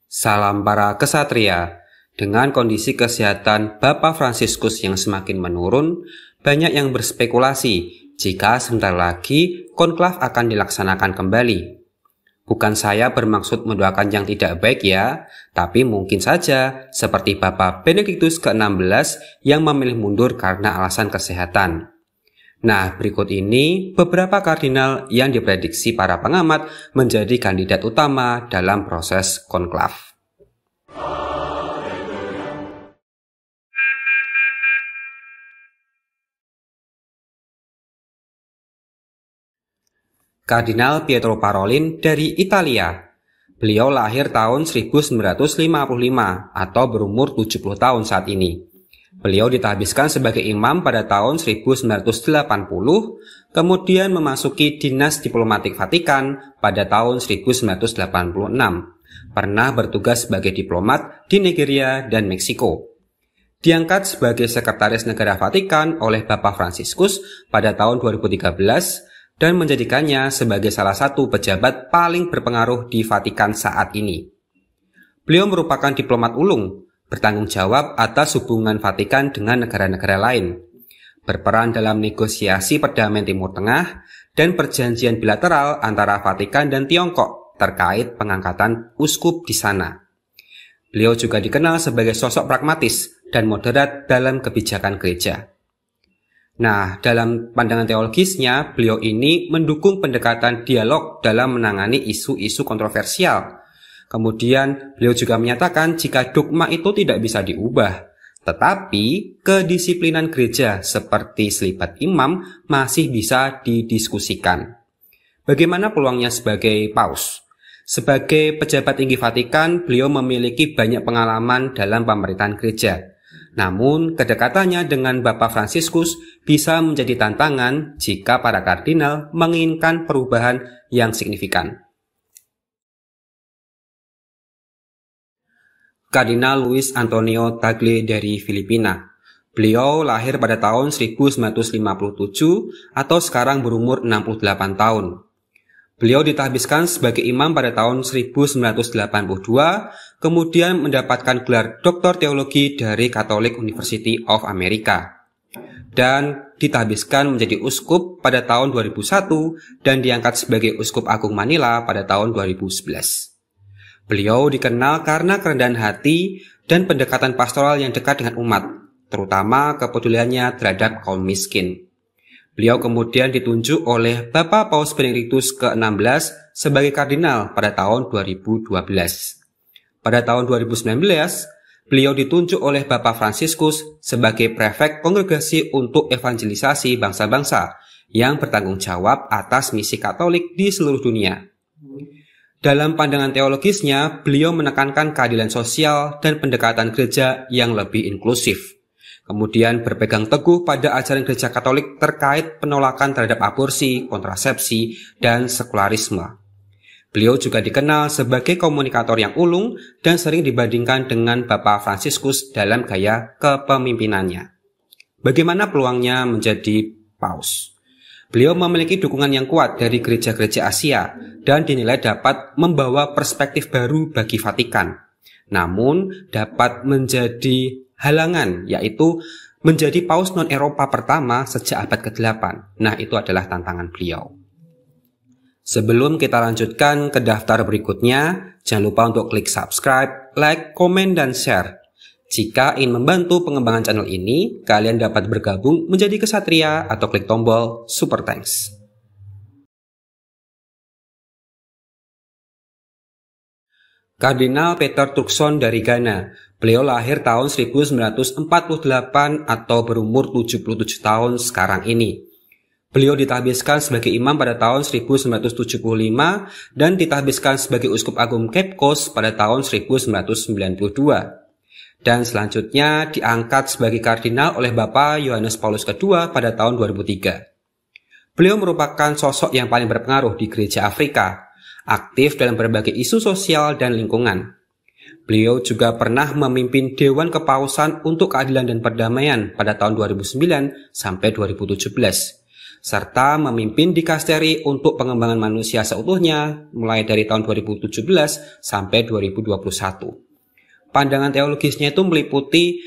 Salam para kesatria. Dengan kondisi kesehatan Bapak Fransiskus yang semakin menurun, banyak yang berspekulasi jika sebentar lagi konklav akan dilaksanakan kembali. Bukan saya bermaksud mendoakan yang tidak baik ya, tapi mungkin saja seperti Bapak Benediktus ke-16 yang memilih mundur karena alasan kesehatan. Nah, berikut ini beberapa kardinal yang diprediksi para pengamat menjadi kandidat utama dalam proses konklav. Kardinal Pietro Parolin dari Italia. Beliau lahir tahun 1955 atau berumur 70 tahun saat ini. Beliau ditahbiskan sebagai imam pada tahun 1980, kemudian memasuki dinas diplomatik Vatikan pada tahun 1986. Pernah bertugas sebagai diplomat di Nigeria dan Meksiko. Diangkat sebagai Sekretaris Negara Vatikan oleh Bapak Fransiskus pada tahun 2013 dan menjadikannya sebagai salah satu pejabat paling berpengaruh di Vatikan saat ini. Beliau merupakan diplomat ulung, bertanggung jawab atas hubungan Vatikan dengan negara-negara lain, berperan dalam negosiasi perdamaian Timur Tengah dan perjanjian bilateral antara Vatikan dan Tiongkok terkait pengangkatan uskup di sana. Beliau juga dikenal sebagai sosok pragmatis dan moderat dalam kebijakan gereja. Nah, dalam pandangan teologisnya, beliau ini mendukung pendekatan dialog dalam menangani isu-isu kontroversial. Kemudian, beliau juga menyatakan jika dogma itu tidak bisa diubah, tetapi kedisiplinan gereja seperti selibat imam masih bisa didiskusikan. Bagaimana peluangnya sebagai paus? Sebagai pejabat tinggi Vatikan, beliau memiliki banyak pengalaman dalam pemerintahan gereja. Namun, kedekatannya dengan Bapak Fransiskus bisa menjadi tantangan jika para kardinal menginginkan perubahan yang signifikan. Kardinal Luis Antonio Tagle dari Filipina. Beliau lahir pada tahun 1957 atau sekarang berumur 68 tahun. Beliau ditahbiskan sebagai imam pada tahun 1982, kemudian mendapatkan gelar Doktor Teologi dari Catholic University of America. Dan ditahbiskan menjadi uskup pada tahun 2001 dan diangkat sebagai Uskup Agung Manila pada tahun 2011. Beliau dikenal karena kerendahan hati dan pendekatan pastoral yang dekat dengan umat, terutama kepeduliannya terhadap kaum miskin. Beliau kemudian ditunjuk oleh Bapak Paus Benediktus ke-16 sebagai kardinal pada tahun 2012. Pada tahun 2019, beliau ditunjuk oleh Bapak Fransiskus sebagai prefek kongregasi untuk evangelisasi bangsa-bangsa yang bertanggung jawab atas misi Katolik di seluruh dunia. Dalam pandangan teologisnya, beliau menekankan keadilan sosial dan pendekatan gereja yang lebih inklusif. Kemudian berpegang teguh pada ajaran gereja Katolik terkait penolakan terhadap aborsi, kontrasepsi, dan sekularisme. Beliau juga dikenal sebagai komunikator yang ulung dan sering dibandingkan dengan Bapak Fransiskus dalam gaya kepemimpinannya. Bagaimana peluangnya menjadi paus? Beliau memiliki dukungan yang kuat dari gereja-gereja Asia dan dinilai dapat membawa perspektif baru bagi Vatikan. Namun dapat menjadi halangan, yaitu menjadi paus non-Eropa pertama sejak abad ke-8. Nah, itu adalah tantangan beliau. Sebelum kita lanjutkan ke daftar berikutnya, jangan lupa untuk klik subscribe, like, komen, dan share. Jika ingin membantu pengembangan channel ini, kalian dapat bergabung menjadi kesatria atau klik tombol Super Thanks. Kardinal Peter Turkson dari Ghana. Beliau lahir tahun 1948 atau berumur 77 tahun sekarang ini. Beliau ditahbiskan sebagai imam pada tahun 1975 dan ditahbiskan sebagai Uskup Agung Cape Coast pada tahun 1992. Dan selanjutnya diangkat sebagai kardinal oleh Bapak Yohanes Paulus II pada tahun 2003. Beliau merupakan sosok yang paling berpengaruh di gereja Afrika, aktif dalam berbagai isu sosial dan lingkungan. Beliau juga pernah memimpin Dewan Kepausan untuk Keadilan dan Perdamaian pada tahun 2009 sampai 2017. serta memimpin dikasteri untuk pengembangan manusia seutuhnya mulai dari tahun 2017 sampai 2021. Pandangan teologisnya itu meliputi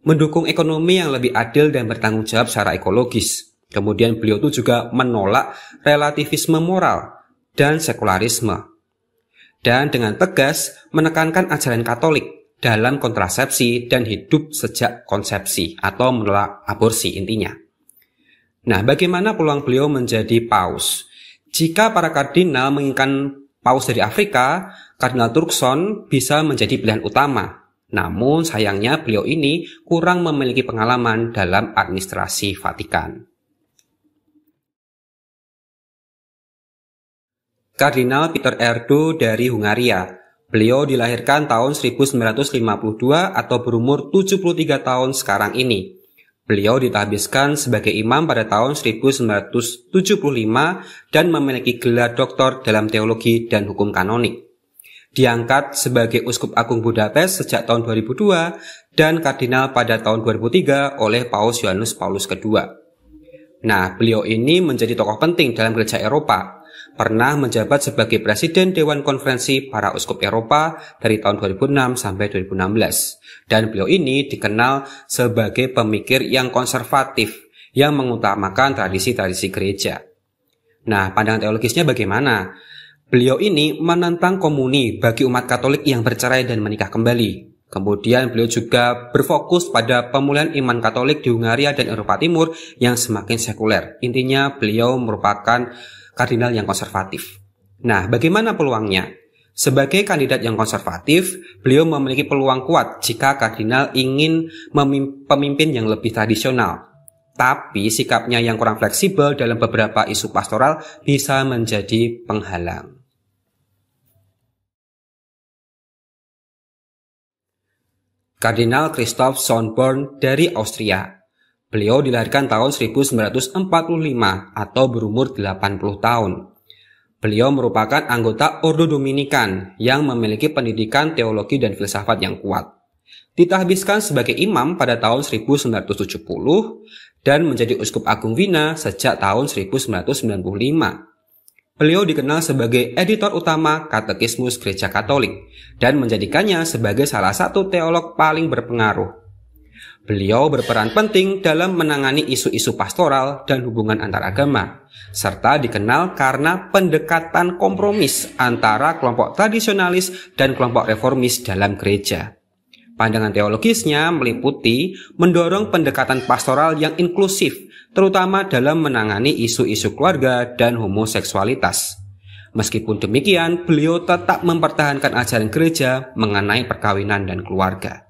mendukung ekonomi yang lebih adil dan bertanggung jawab secara ekologis. Kemudian beliau itu juga menolak relativisme moral dan sekularisme. Dan dengan tegas menekankan ajaran Katolik dalam kontrasepsi dan hidup sejak konsepsi atau menolak aborsi intinya. Nah, bagaimana peluang beliau menjadi paus? Jika para kardinal menginginkan paus dari Afrika, Kardinal Turkson bisa menjadi pilihan utama. Namun sayangnya beliau ini kurang memiliki pengalaman dalam administrasi Vatikan. Kardinal Peter Erdo dari Hungaria. Beliau dilahirkan tahun 1952 atau berumur 73 tahun sekarang ini. Beliau ditahbiskan sebagai imam pada tahun 1975 dan memiliki gelar doktor dalam teologi dan hukum kanonik. Diangkat sebagai Uskup Agung Budapest sejak tahun 2002 dan kardinal pada tahun 2003 oleh Paus Yohanes Paulus II. Nah, beliau ini menjadi tokoh penting dalam Gereja Eropa. Pernah menjabat sebagai Presiden Dewan Konferensi Para Uskup Eropa dari tahun 2006 sampai 2016. Dan beliau ini dikenal sebagai pemikir yang konservatif, yang mengutamakan tradisi-tradisi gereja. Nah, pandangan teologisnya bagaimana? Beliau ini menentang komuni bagi umat Katolik yang bercerai dan menikah kembali. Kemudian beliau juga berfokus pada pemulihan iman Katolik di Hungaria dan Eropa Timur yang semakin sekuler. Intinya beliau merupakan kardinal yang konservatif. Nah, bagaimana peluangnya? Sebagai kandidat yang konservatif, beliau memiliki peluang kuat jika kardinal ingin pemimpin yang lebih tradisional. Tapi sikapnya yang kurang fleksibel dalam beberapa isu pastoral bisa menjadi penghalang. Kardinal Christoph Sonneborn dari Austria. Beliau dilahirkan tahun 1945 atau berumur 80 tahun. Beliau merupakan anggota Ordo Dominikan yang memiliki pendidikan teologi dan filsafat yang kuat. Ditahbiskan sebagai imam pada tahun 1970 dan menjadi Uskup Agung Wina sejak tahun 1995. Beliau dikenal sebagai editor utama Katekismus Gereja Katolik dan menjadikannya sebagai salah satu teolog paling berpengaruh. Beliau berperan penting dalam menangani isu-isu pastoral dan hubungan antaragama, serta dikenal karena pendekatan kompromis antara kelompok tradisionalis dan kelompok reformis dalam gereja. Pandangan teologisnya meliputi mendorong pendekatan pastoral yang inklusif, terutama dalam menangani isu-isu keluarga dan homoseksualitas. Meskipun demikian, beliau tetap mempertahankan ajaran gereja mengenai perkawinan dan keluarga.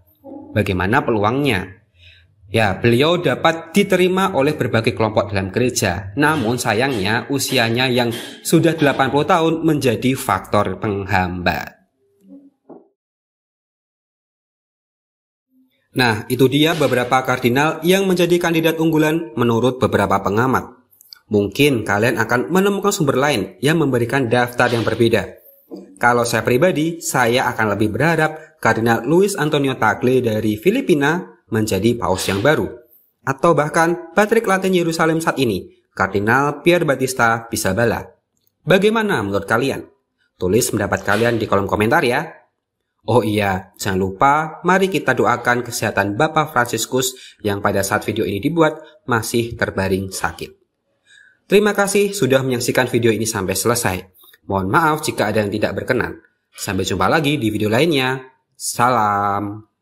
Bagaimana peluangnya? Ya, beliau dapat diterima oleh berbagai kelompok dalam gereja. Namun sayangnya usianya yang sudah 80 tahun menjadi faktor penghambat. Nah, itu dia beberapa kardinal yang menjadi kandidat unggulan menurut beberapa pengamat. Mungkin kalian akan menemukan sumber lain yang memberikan daftar yang berbeda. Kalau saya pribadi, saya akan lebih berharap Kardinal Luis Antonio Tagle dari Filipina menjadi paus yang baru. Atau bahkan Patrik Latin Yerusalem saat ini, Kardinal Pier Battista Pizzaballa. Bagaimana menurut kalian? Tulis pendapat kalian di kolom komentar ya. Oh iya, jangan lupa mari kita doakan kesehatan Bapak Fransiskus yang pada saat video ini dibuat masih terbaring sakit. Terima kasih sudah menyaksikan video ini sampai selesai. Mohon maaf jika ada yang tidak berkenan. Sampai jumpa lagi di video lainnya. Salam.